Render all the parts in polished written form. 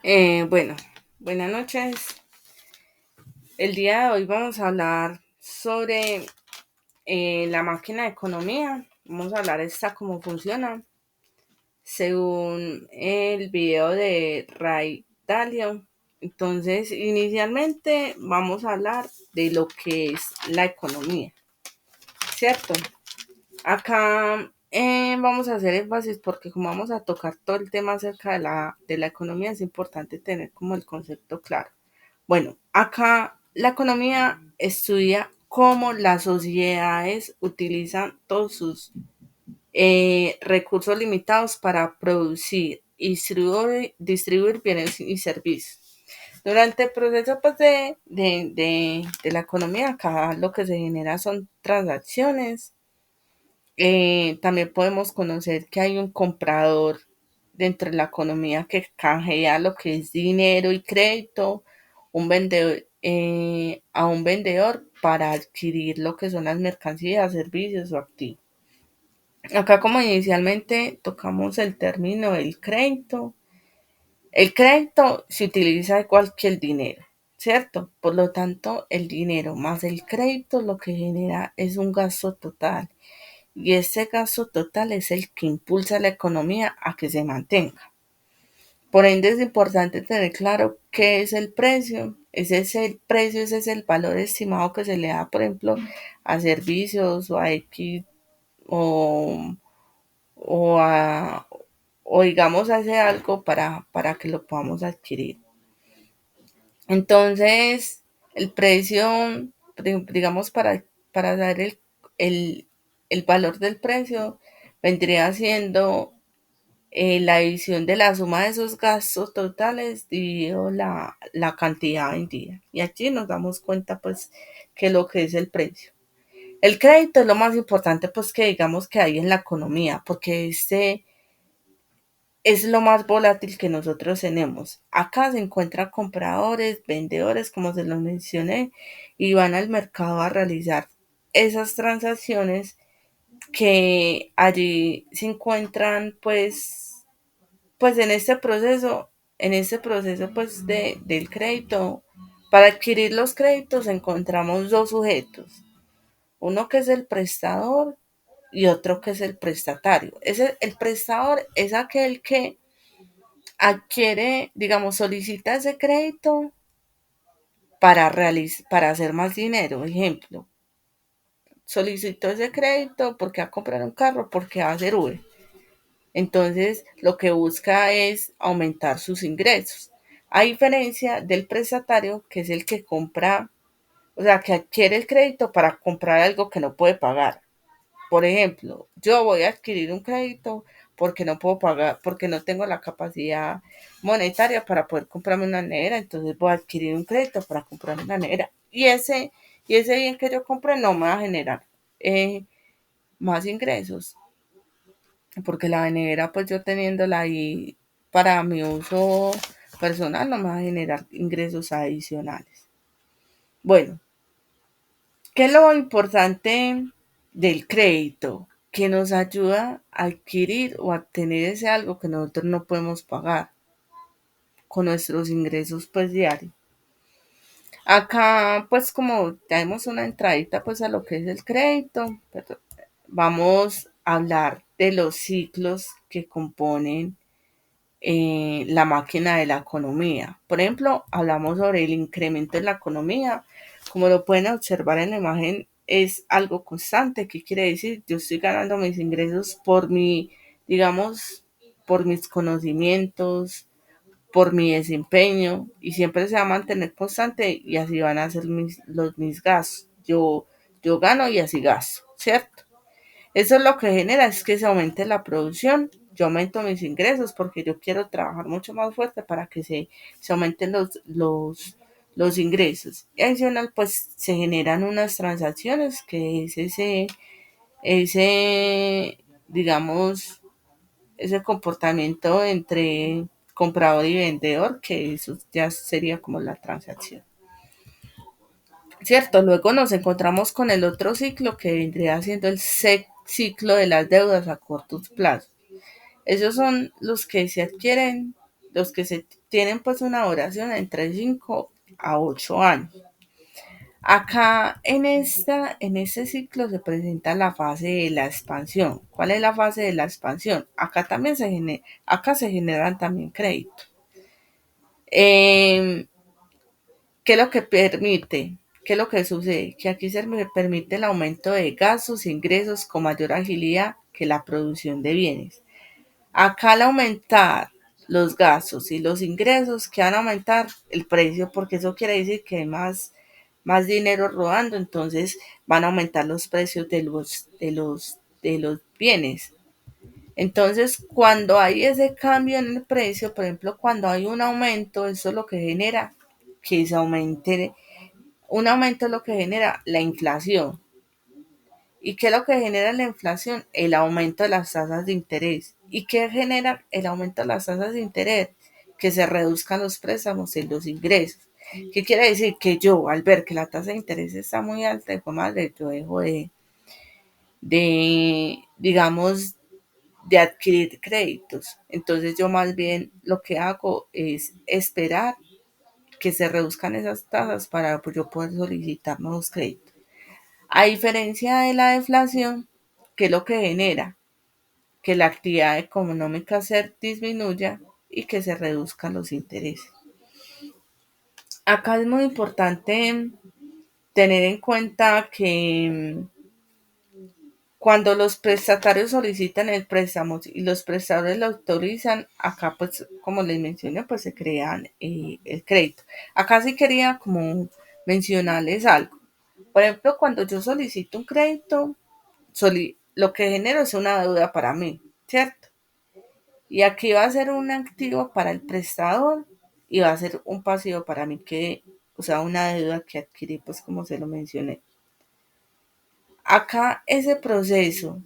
Bueno, buenas noches. El día de hoy vamos a hablar sobre la máquina de economía. Vamos a hablar esta cómo funciona. Según el video de Ray Dalio. Entonces, inicialmente vamos a hablar de lo que es la economía, ¿cierto? Acá vamos a hacer énfasis porque como vamos a tocar todo el tema acerca de la economía, es importante tener como el concepto claro. Bueno, acá la economía estudia cómo las sociedades utilizan todos sus recursos limitados para producir y distribuir bienes y servicios. Durante el proceso pues, de la economía, acá lo que se genera son transacciones. También podemos conocer que hay un comprador dentro de la economía que canjea lo que es dinero y crédito, un vendedor, a un vendedor para adquirir lo que son las mercancías, servicios o activos. Acá como inicialmente tocamos el término del crédito. El crédito se utiliza igual que el dinero, ¿cierto? Por lo tanto, el dinero más el crédito lo que genera es un gasto total y ese gasto total es el que impulsa la economía a que se mantenga. Por ende es importante tener claro qué es el precio. Ese es el precio, ese es el valor estimado que se le da, por ejemplo, a servicios o a X o, o a o digamos hace algo para que lo podamos adquirir. Entonces, el precio, digamos, para dar el, el valor del precio, vendría siendo la división de la suma de esos gastos totales dividido la cantidad vendida. Y aquí nos damos cuenta, pues, que lo que es el precio. El crédito es lo más importante, pues, que digamos que hay en la economía, porque este es lo más volátil que nosotros tenemos. Acá se encuentran compradores, vendedores, como se los mencioné, y van al mercado a realizar esas transacciones que allí se encuentran pues en este proceso pues del crédito. Para adquirir los créditos encontramos dos sujetos, uno que es el prestador y otro que es el prestatario. El prestador es aquel que adquiere, digamos, solicita ese crédito para hacer más dinero. Ejemplo, solicitó ese crédito porque va a comprar un carro, porque va a hacer Uber. Entonces, lo que busca es aumentar sus ingresos. A diferencia del prestatario, que es el que compra, o sea, que adquiere el crédito para comprar algo que no puede pagar. Por ejemplo, yo voy a adquirir un crédito porque no puedo pagar, porque no tengo la capacidad monetaria para poder comprarme una nevera, entonces voy a adquirir un crédito para comprarme una nevera. Y ese bien que yo compré no me va a generar eh, más ingresos, porque la nevera, pues yo teniéndola ahí para mi uso personal, no me va a generar ingresos adicionales. Bueno, ¿qué es lo importante del crédito? Que nos ayuda a adquirir o a obtener ese algo que nosotros no podemos pagar con nuestros ingresos pues diarios. Acá pues como tenemos una entradita pues a lo que es el crédito, pero vamos a hablar de los ciclos que componen la máquina de la economía. Por ejemplo, hablamos sobre el incremento en la economía. Como lo pueden observar en la imagen, es algo constante. ¿Qué quiere decir? Yo estoy ganando mis ingresos digamos, por mis conocimientos, por mi desempeño y siempre se va a mantener constante y así van a ser mis gastos. Yo gano y así gasto, ¿cierto? Eso es lo que genera es que se aumente la producción. Yo aumento mis ingresos porque yo quiero trabajar mucho más fuerte para que se aumenten los ingresos. Y adicional, pues se generan unas transacciones que es digamos, ese comportamiento entre comprador y vendedor, que eso ya sería como la transacción. ¿Cierto? Luego nos encontramos con el otro ciclo que vendría siendo el ciclo de las deudas a cortos plazos. Esos son los que se adquieren los que se tienen pues una duración entre 5 a 8 años. Acá en este ciclo se presenta la fase de la expansión. ¿Cuál es la fase de la expansión? Acá se generan también créditos. Eh, ¿Qué es lo que permite? ¿Qué es lo que sucede? Que aquí se permite el aumento de gastos e ingresos con mayor agilidad que la producción de bienes. Acá al aumentar los gastos y los ingresos, que van a aumentar el precio, porque eso quiere decir que hay más dinero rodando, entonces van a aumentar los precios de los bienes. Entonces, cuando hay ese cambio en el precio, por ejemplo, cuando hay un aumento, eso es lo que genera que se aumente. Un aumento es lo que genera la inflación. ¿Y qué es lo que genera la inflación? El aumento de las tasas de interés. ¿Y qué genera el aumento de las tasas de interés? Que se reduzcan los préstamos y los ingresos. ¿Qué quiere decir? Que yo, al ver que la tasa de interés está muy alta, madre, yo dejo digamos, de adquirir créditos. Entonces yo más bien lo que hago es esperar que se reduzcan esas tasas para yo poder solicitar nuevos créditos. A diferencia de la deflación, que es lo que genera que la actividad económica se disminuya y que se reduzcan los intereses. Acá es muy importante tener en cuenta que cuando los prestatarios solicitan el préstamo y los prestadores lo autorizan, acá pues como les mencioné, pues se crean el crédito. Acá sí quería como mencionarles algo. Por ejemplo, cuando yo solicito un crédito, lo que genero es una deuda para mí, ¿cierto? Y aquí va a ser un activo para el prestador y va a ser un pasivo para mí o sea, una deuda que adquirí, pues como se lo mencioné. Acá ese proceso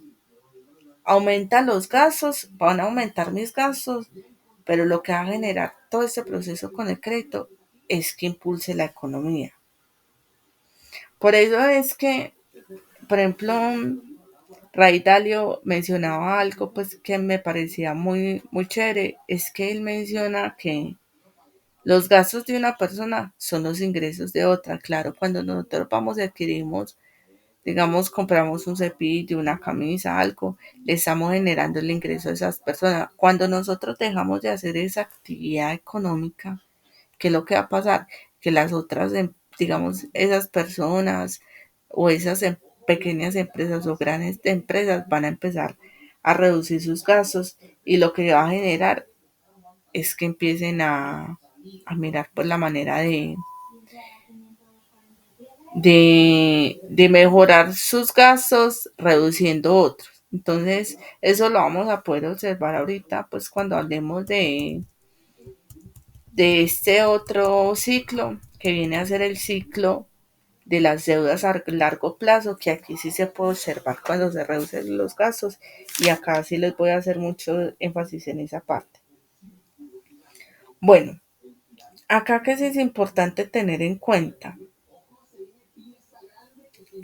aumenta los gastos, van a aumentar mis gastos, pero lo que va a generar todo este proceso con el crédito es que impulse la economía. Por eso es que, por ejemplo, Ray Dalio mencionaba algo pues que me parecía muy chévere, es que él menciona que los gastos de una persona son los ingresos de otra. Claro, cuando nosotros vamos y adquirimos, digamos, compramos un cepillo, una camisa, algo, le estamos generando el ingreso a esas personas. Cuando nosotros dejamos de hacer esa actividad económica, ¿qué es lo que va a pasar? Que las otras, digamos, esas personas o esas pequeñas empresas o grandes empresas van a empezar a reducir sus gastos y lo que va a generar es que empiecen a mirar por la manera de mejorar sus gastos reduciendo otros. Entonces, eso lo vamos a poder observar ahorita, pues cuando hablemos de este otro ciclo, que viene a ser el ciclo de las deudas a largo plazo, que aquí sí se puede observar cuando se reducen los gastos, y acá sí les voy a hacer mucho énfasis en esa parte. Bueno, acá que sí es importante tener en cuenta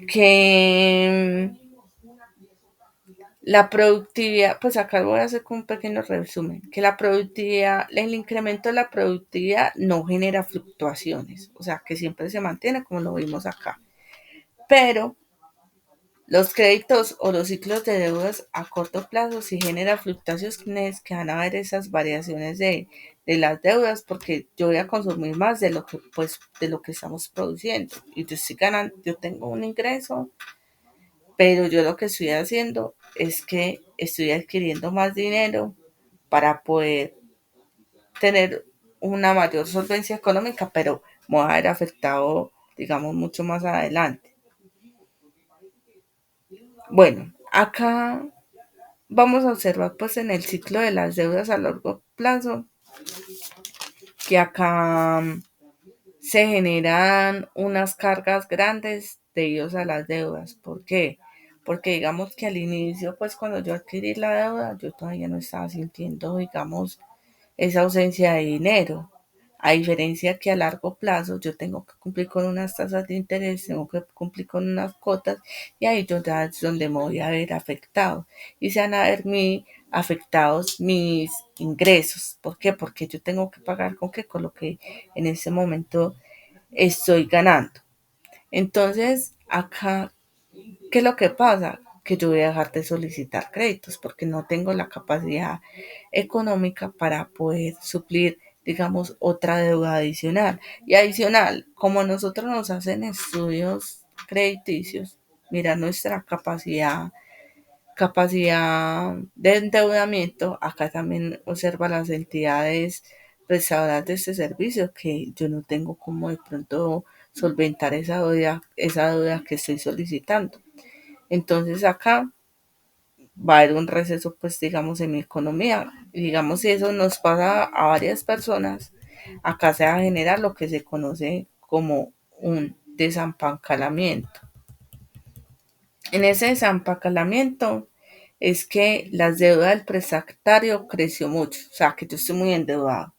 que la productividad, pues acá voy a hacer un pequeño resumen, que la productividad, el incremento de la productividad no genera fluctuaciones, o sea, que siempre se mantiene como lo vimos acá. Pero los créditos o los ciclos de deudas a corto plazo sí generan fluctuaciones que van a ver esas variaciones de las deudas porque yo voy a consumir más de lo que pues de lo que estamos produciendo y yo estoy ganando, yo tengo un ingreso, pero yo lo que estoy haciendo es que estoy adquiriendo más dinero para poder tener una mayor solvencia económica, pero me va a ver afectado, digamos, mucho más adelante. Bueno, acá vamos a observar pues en el ciclo de las deudas a largo plazo que acá se generan unas cargas grandes debido a las deudas. ¿Por qué? Porque digamos que al inicio, pues cuando yo adquirí la deuda, yo todavía no estaba sintiendo, digamos, esa ausencia de dinero. A diferencia que a largo plazo yo tengo que cumplir con unas tasas de interés, tengo que cumplir con unas cuotas y ahí yo ya es donde me voy a ver afectado y se van a ver afectados mis ingresos. ¿Por qué? Porque yo tengo que pagar con qué, con lo que en ese momento estoy ganando. Entonces, acá, ¿qué es lo que pasa? Que yo voy a dejar de solicitar créditos porque no tengo la capacidad económica para poder suplir, digamos, otra deuda adicional. Y adicional, como nosotros nos hacen estudios crediticios, mira nuestra capacidad de endeudamiento, acá también observa las entidades prestadoras de este servicio que yo no tengo como de pronto solventar esa deuda que estoy solicitando. Entonces acá va a haber un receso, pues digamos, en mi economía. Y digamos, si eso nos pasa a varias personas, acá se va a generar lo que se conoce como un desapancalamiento. En ese desapancalamiento es que las deudas del prestatario creció mucho, o sea, que yo estoy muy endeudado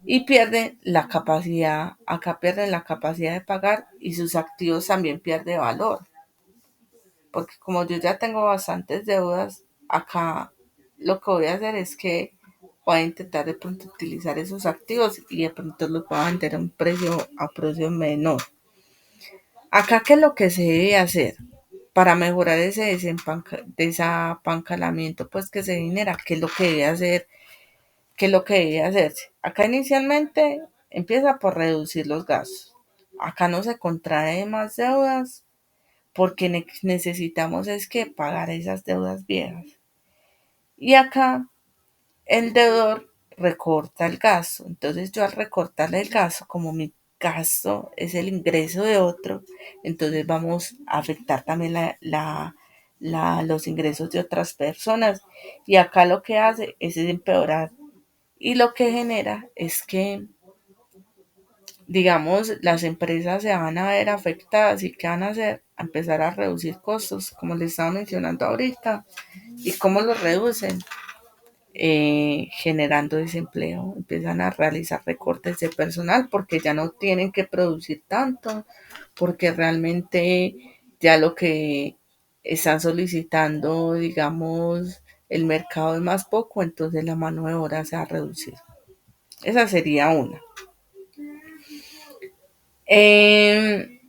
y pierden la capacidad, acá pierden la capacidad de pagar y sus activos también pierden valor, porque como yo ya tengo bastantes deudas, acá lo que voy a hacer es que voy a intentar de pronto utilizar esos activos y de pronto los voy a vender a precio menor. Acá, ¿qué es lo que se debe hacer para mejorar ese desapancalamiento pues que se genera? ¿Qué es lo que debe hacer? ¿Qué es lo que debe hacerse? Acá inicialmente empieza por reducir los gastos. Acá no se contrae más deudas porque necesitamos es que pagar esas deudas viejas. Y acá el deudor recorta el gasto. Entonces yo al recortarle el gasto, como mi gasto es el ingreso de otro, entonces vamos a afectar también los ingresos de otras personas. Y acá lo que hace es empeorar. Y lo que genera es que, digamos, las empresas se van a ver afectadas y qué van a hacer, a empezar a reducir costos, como les estaba mencionando ahorita. ¿Y cómo los reducen? Generando desempleo, empiezan a realizar recortes de personal porque ya no tienen que producir tanto, porque realmente ya lo que están solicitando, digamos, el mercado es más poco, entonces la mano de obra se va a reducir. Esa sería una. Eh,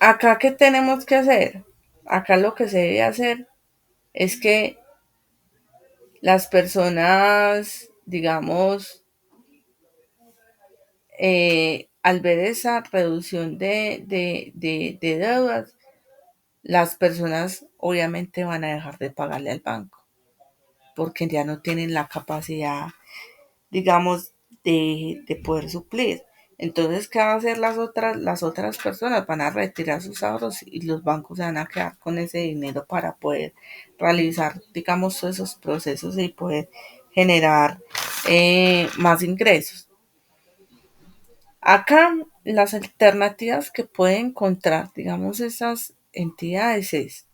Acá, ¿qué tenemos que hacer? Acá lo que se debe hacer es que las personas, digamos, al ver esa reducción de deudas, las personas obviamente van a dejar de pagarle al banco porque ya no tienen la capacidad, digamos, de poder suplir. Entonces, ¿qué van a hacer las otras personas? Van a retirar sus ahorros y los bancos se van a quedar con ese dinero para poder realizar, digamos, todos esos procesos y poder generar más ingresos. Acá las alternativas que puede encontrar, digamos, esas entidades es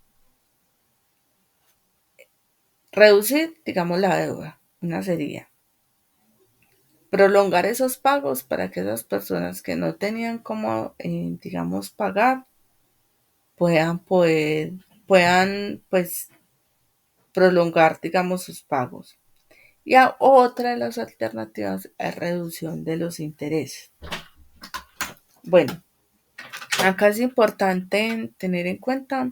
reducir, digamos, la deuda. Una sería prolongar esos pagos para que esas personas que no tenían como, digamos, pagar, puedan, pues, prolongar, digamos, sus pagos. Y otra de las alternativas es reducción de los intereses. Bueno, acá es importante tener en cuenta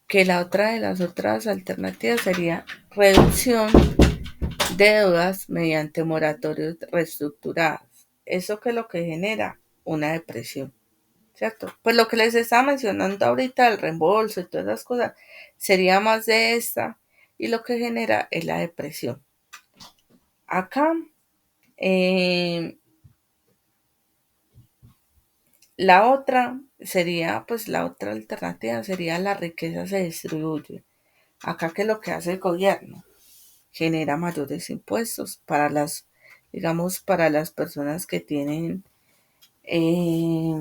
que la otra de las otras alternativas sería reducción de deudas mediante moratorios reestructuradas. ¿Eso qué es lo que genera? Una depresión, ¿cierto? Pues lo que les estaba mencionando ahorita, el reembolso y todas esas cosas, sería más de esta y lo que genera es la depresión. Acá, eh, la otra alternativa sería la riqueza se distribuye. Acá, ¿qué es lo que hace el gobierno? Genera mayores impuestos para digamos, para las personas que tienen eh,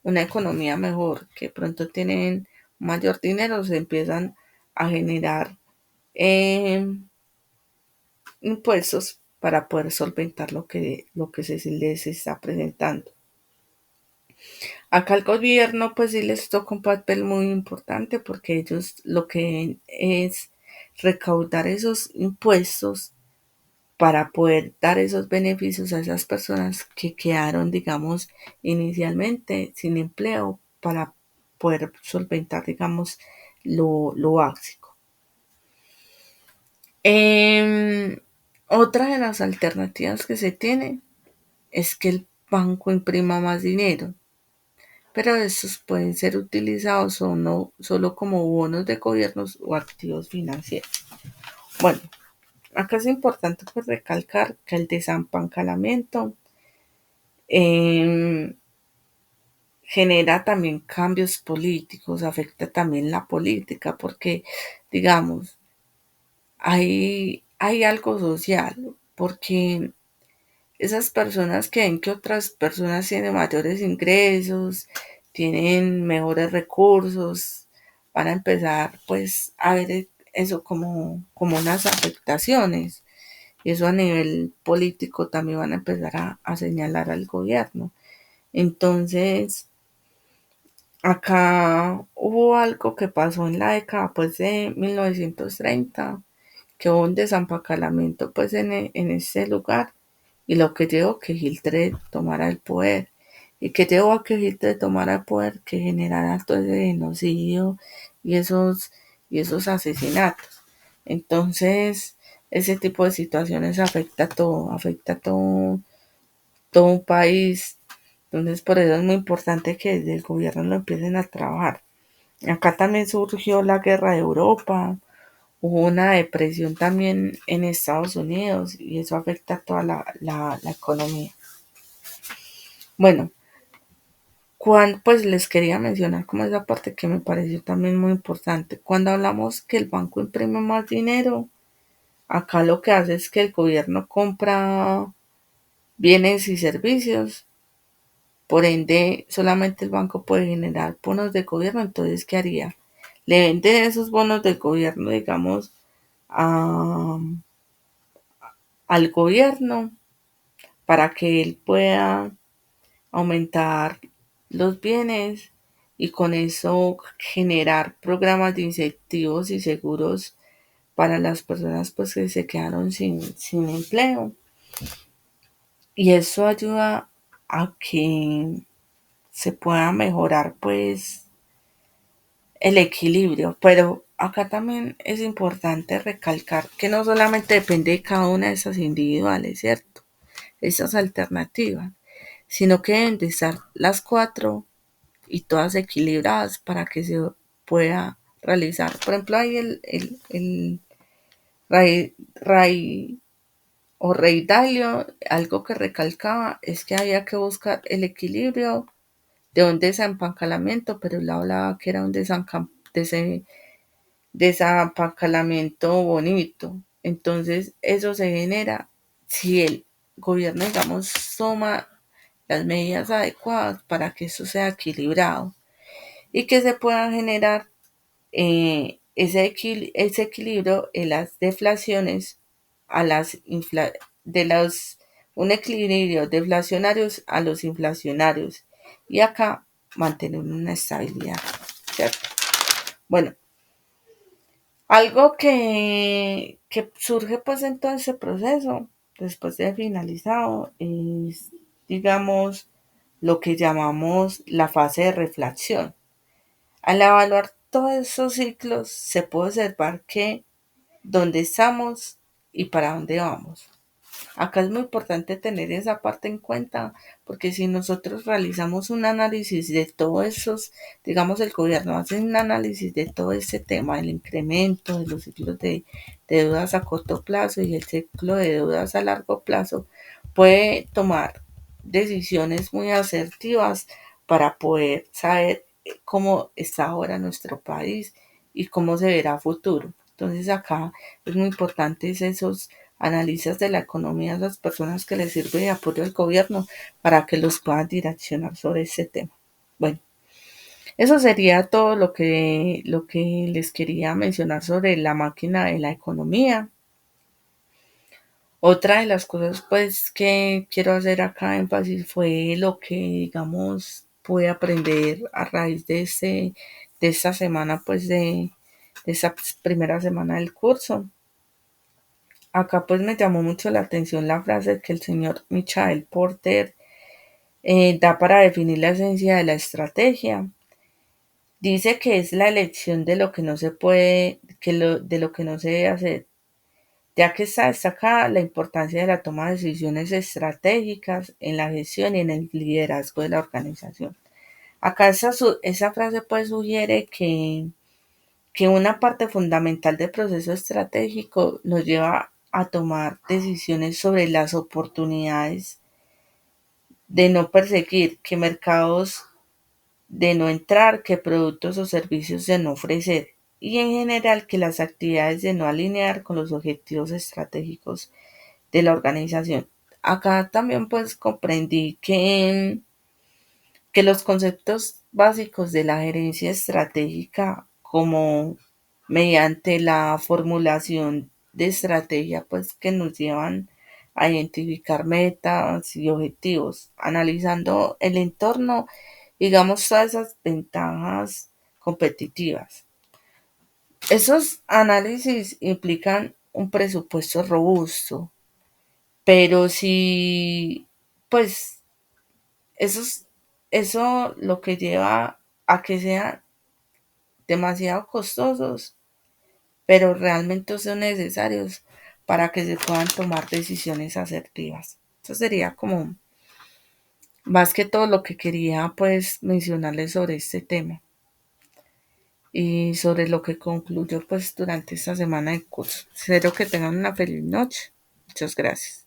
una economía mejor, que pronto tienen mayor dinero, se empiezan a generar eh, impuestos para poder solventar lo que se les está presentando. Acá el gobierno pues sí les toca un papel muy importante porque ellos lo que es recaudar esos impuestos para poder dar esos beneficios a esas personas que quedaron, digamos, inicialmente sin empleo para poder solventar, digamos, lo básico. Otra de las alternativas que se tiene es que el banco imprima más dinero, pero estos pueden ser utilizados o no solo como bonos de gobiernos o activos financieros. Bueno, acá es importante pues recalcar que el desapancalamiento eh, genera también cambios políticos, afecta también la política, porque digamos, hay algo social, porque esas personas que ven que otras personas tienen mayores ingresos, tienen mejores recursos, van a empezar pues a ver eso como unas afectaciones. Y eso a nivel político también van a empezar a señalar al gobierno. Entonces, acá hubo algo que pasó en la década pues de 1930, que hubo un desampacalamiento pues en ese lugar y lo que llevó que Hitler tomara el poder. ¿Y que llevó a que Hitler tomara el poder? Que generara todo ese genocidio y esos asesinatos. Entonces, ese tipo de situaciones afecta a todo un país. Entonces, por eso es muy importante que desde el gobierno lo empiecen a trabajar. Acá también surgió la guerra de Europa, hubo una depresión también en Estados Unidos y eso afecta a toda la economía. Bueno, pues les quería mencionar como esa parte que me pareció también muy importante. Cuando hablamos que el banco imprime más dinero, acá lo que hace es que el gobierno compra bienes y servicios. Por ende, solamente el banco puede generar bonos de gobierno. Entonces, ¿qué haría? Le venden esos bonos del gobierno, digamos, a- al gobierno para que él pueda aumentar los bienes y con eso generar programas de incentivos y seguros para las personas pues que se quedaron sin empleo. Y eso ayuda a que se pueda mejorar pues el equilibrio, pero acá también es importante recalcar que no solamente depende de cada una de esas individuales, ¿cierto? Esas alternativas, sino que deben de estar las cuatro y todas equilibradas para que se pueda realizar. Por ejemplo, ahí el Ray o Rey Dalio, algo que recalcaba es que había que buscar el equilibrio de un desempancalamiento, pero él hablaba que era un desapancalamiento bonito. Entonces, eso se genera si el gobierno, digamos, toma las medidas adecuadas para que eso sea equilibrado y que se pueda generar ese equilibrio en las deflaciones a las de los un equilibrio deflacionarios a los inflacionarios y acá mantener una estabilidad, ¿cierto? Bueno, algo que surge pues en todo ese proceso, después de finalizado, es, digamos, lo que llamamos la fase de reflexión. Al evaluar todos esos ciclos, se puede observar que dónde estamos y para dónde vamos. Acá es muy importante tener esa parte en cuenta, porque si nosotros realizamos un análisis de todos esos, digamos el gobierno hace un análisis de todo ese tema, el incremento de los ciclos de deudas a corto plazo y el ciclo de deudas a largo plazo, puede tomar decisiones muy asertivas para poder saber cómo está ahora nuestro país y cómo se verá a futuro. Entonces acá es muy importante esos analistas de la economía, esas personas que les sirve de apoyo al gobierno para que los puedan direccionar sobre ese tema. Bueno, eso sería todo lo que les quería mencionar sobre la máquina de la economía. Otra de las cosas pues que quiero hacer acá énfasis fue lo que digamos pude aprender a raíz de esta semana pues esa primera semana del curso. Acá pues me llamó mucho la atención la frase que el señor Michael Porter da para definir la esencia de la estrategia. Dice que es la elección de lo que no se puede, de lo que no se debe hacer, ya que está destacada la importancia de la toma de decisiones estratégicas en la gestión y en el liderazgo de la organización. Acá esa frase pues sugiere que una parte fundamental del proceso estratégico nos lleva a tomar decisiones sobre las oportunidades de no perseguir, qué mercados de no entrar, qué productos o servicios de no ofrecer y en general que las actividades de no alinear con los objetivos estratégicos de la organización. Acá también pues comprendí que los conceptos básicos de la gerencia estratégica como mediante la formulación de estrategia pues que nos llevan a identificar metas y objetivos, analizando el entorno, digamos todas esas ventajas competitivas. Esos análisis implican un presupuesto robusto, pero si pues eso, eso lo que lleva a que sean demasiado costosos, pero realmente son necesarios para que se puedan tomar decisiones asertivas. Eso sería como más que todo lo que quería pues mencionarles sobre este tema y sobre lo que concluyó pues durante esta semana de curso. Espero que tengan una feliz noche. Muchas gracias.